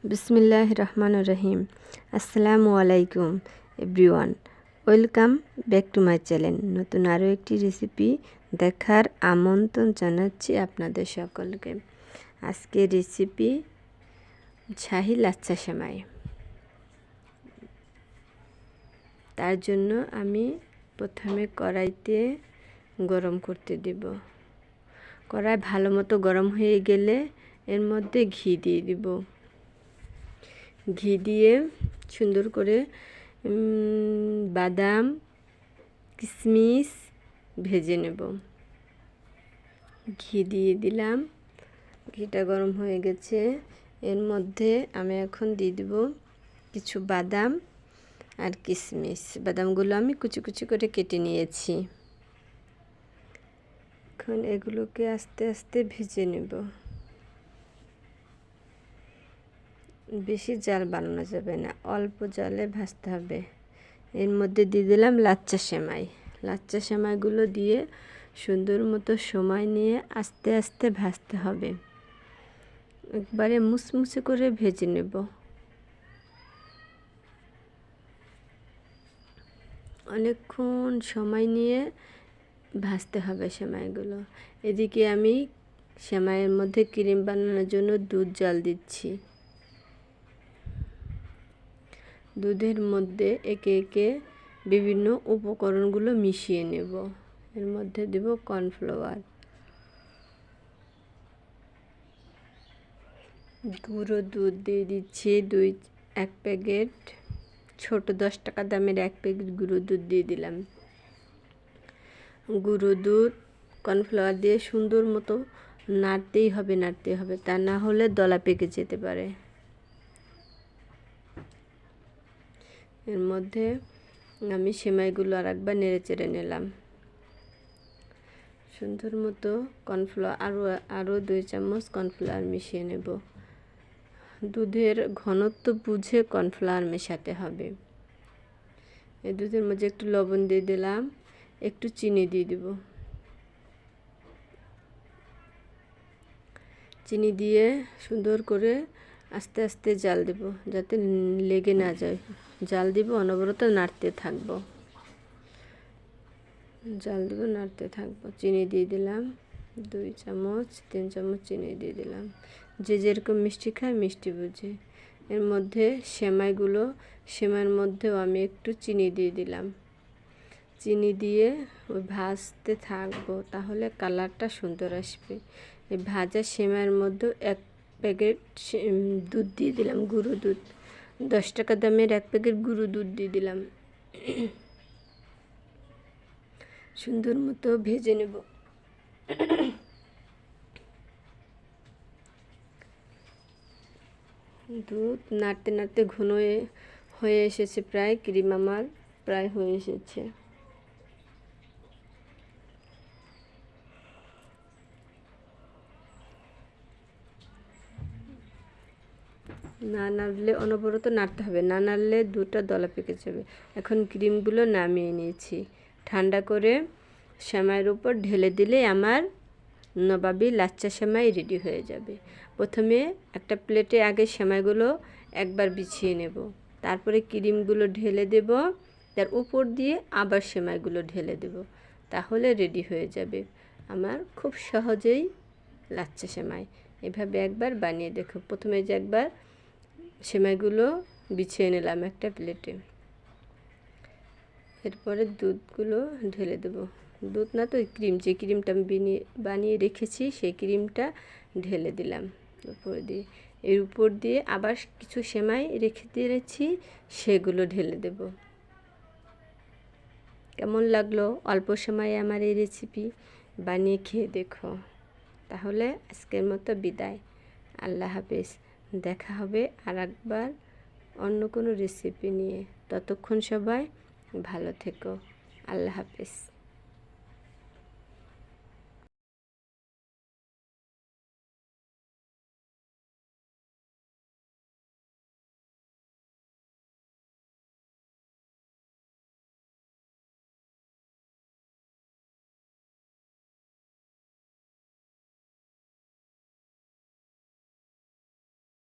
বিসমিল্লাহির রহমানির রহিম। আসসালামু আলাইকুম everyone, welcome back to my channel. নতুন আরও একটি রেসিপি দেখার আমন্ত্রণ জানাচ্ছি আপনাদের সকলকে। আজকে রেসিপি শাহী লাচ্ছা সেমাই। তার জন্য আমি প্রথমে কড়াইতে গরম করতে দেব। কড়াই ভালো মতো গরম হয়ে গেলে এর মধ্যে ঘি দিয়ে দিব। ঘি দিয়ে সুন্দর করে বাদাম কিশমিশ ভেজে নেব। ঘি দিয়ে দিলাম, ঘিটা গরম হয়ে গেছে। এর মধ্যে আমি এখন দিয়ে দেব কিছু বাদাম আর কিশমিশ। বাদামগুলো আমি কুচি কুচি করে কেটে নিয়েছি। এখন এগুলোকে আস্তে আস্তে ভেজে নেব। বেশি জাল বানানো যাবে না, অল্প জালে ভাজতে হবে। এর মধ্যে দিয়ে দিলাম লাচ্ছা সেমাই। লাচ্ছা সেমাইগুলো দিয়ে সুন্দর মতো সময় নিয়ে আস্তে আস্তে ভাজতে হবে। একবারে মুচমুচে করে ভেজে নেব। অনেকক্ষণ সময় নিয়ে ভাজতে হবে সেমাইগুলো। এদিকে আমি সেমাইয়ের মধ্যে ক্রিম বানানোর জন্য দুধ জাল দিচ্ছি। দুধের মধ্যে একে একে বিভিন্ন উপকরণগুলো মিশিয়ে নেব। এর মধ্যে দেব কর্নফ্লাওয়ার, গুঁড়ো দুধ দিয়ে দিচ্ছি এক প্যাকেট, ছোট 10 টাকা দামের 1 প্যাকেট গুঁড়ো দুধ দিয়ে দিলাম। গুঁড়ো দুধ কর্নফ্লাওয়ার দিয়ে সুন্দর মতো নাড়তেই হবে, তা না হলে দলা পেকে যেতে পারে। এর মধ্যে আমি সেমাইগুলো আর একবার নেড়ে চেড়ে নিলাম। সুন্দর মতো কর্নফ্লাওয়ার আরও 2 চামচ কর্নফ্লাওয়ার মিশিয়ে নেব। দুধের ঘনত্ব বুঝে কর্নফ্লাওয়ার মেশাতে হবে। এই দুধের মধ্যে একটু লবণ দিয়ে দিলাম, একটু চিনি দিয়ে দেব। চিনি দিয়ে সুন্দর করে আস্তে আস্তে জাল দেব, যাতে লেগে না যায়। জাল দিব, অনবরত নাড়তে থাকবো। জাল দেবো, নাড়তে থাকবো। চিনি দিয়ে দিলাম 2 চামচ, 3 চামচ চিনি দিয়ে দিলাম। যে যেরকম মিষ্টি খায় মিষ্টি বুঝে। এর মধ্যে সেমাইয়ের মধ্যেও আমি একটু চিনি দিয়ে দিলাম। চিনি দিয়ে ওই ভাজতে থাকবো, তাহলে কালারটা সুন্দর আসবে। এই ভাজা সেমাইয়ের মধ্যে 1 প্যাকেট দুধ দিয়ে দিলাম, গুঁড়ো দুধ। 10 টাকা দামের 1 প্যাকেট গুঁড়ো দুধ দিয়ে দিলাম। সুন্দর মতো ভেজে নেব। দুধ নাড়তে নাড়তে ঘন হয়ে এসেছে, প্রায় ক্রিম আমার প্রায় হয়ে এসেছে। না নাড়লে অনবরত নাড়তে হবে, না নাড়লে দুধটা দলা পেকে যাবে। এখন ক্রিমগুলো নামিয়ে নিয়েছি। ঠান্ডা করে সেমাইয়ের উপর ঢেলে দিলে আমার নবাবী লাচ্ছা সেমাই রেডি হয়ে যাবে। প্রথমে একটা প্লেটে আগে সেমাইগুলো একবার বিছিয়ে নেব, তারপরে ক্রিমগুলো ঢেলে দেব, তার উপর দিয়ে আবার সেমাইগুলো ঢেলে দেব, তাহলে রেডি হয়ে যাবে আমার খুব সহজেই লাচ্ছা সেমাই। এভাবে একবার বানিয়ে দেখো। প্রথমে যে একবার সেমাইগুলো বিছিয়ে নিলাম একটা প্লেটে, এরপরে দুধগুলো ঢেলে দেব। দুধ না তো ক্রিম, যে ক্রিমটা আমি বানিয়ে রেখেছি সেই ক্রিমটা ঢেলে দিলাম উপর দিয়ে। এর উপর দিয়ে আবার কিছু সেমাই রেখে দিয়েছি, সেগুলো ঢেলে দেব। কেমন লাগলো অল্প সময়ে আমার এই রেসিপি? বানিয়ে খেয়ে দেখো। তাহলে আজকের মতো বিদায়, আল্লাহ হাফেজ। দেখা হবে আর একবার অন্য কোনো রেসিপি নিয়ে। ততক্ষণ সবাই ভালো থেকো। আল্লাহ হাফেজ।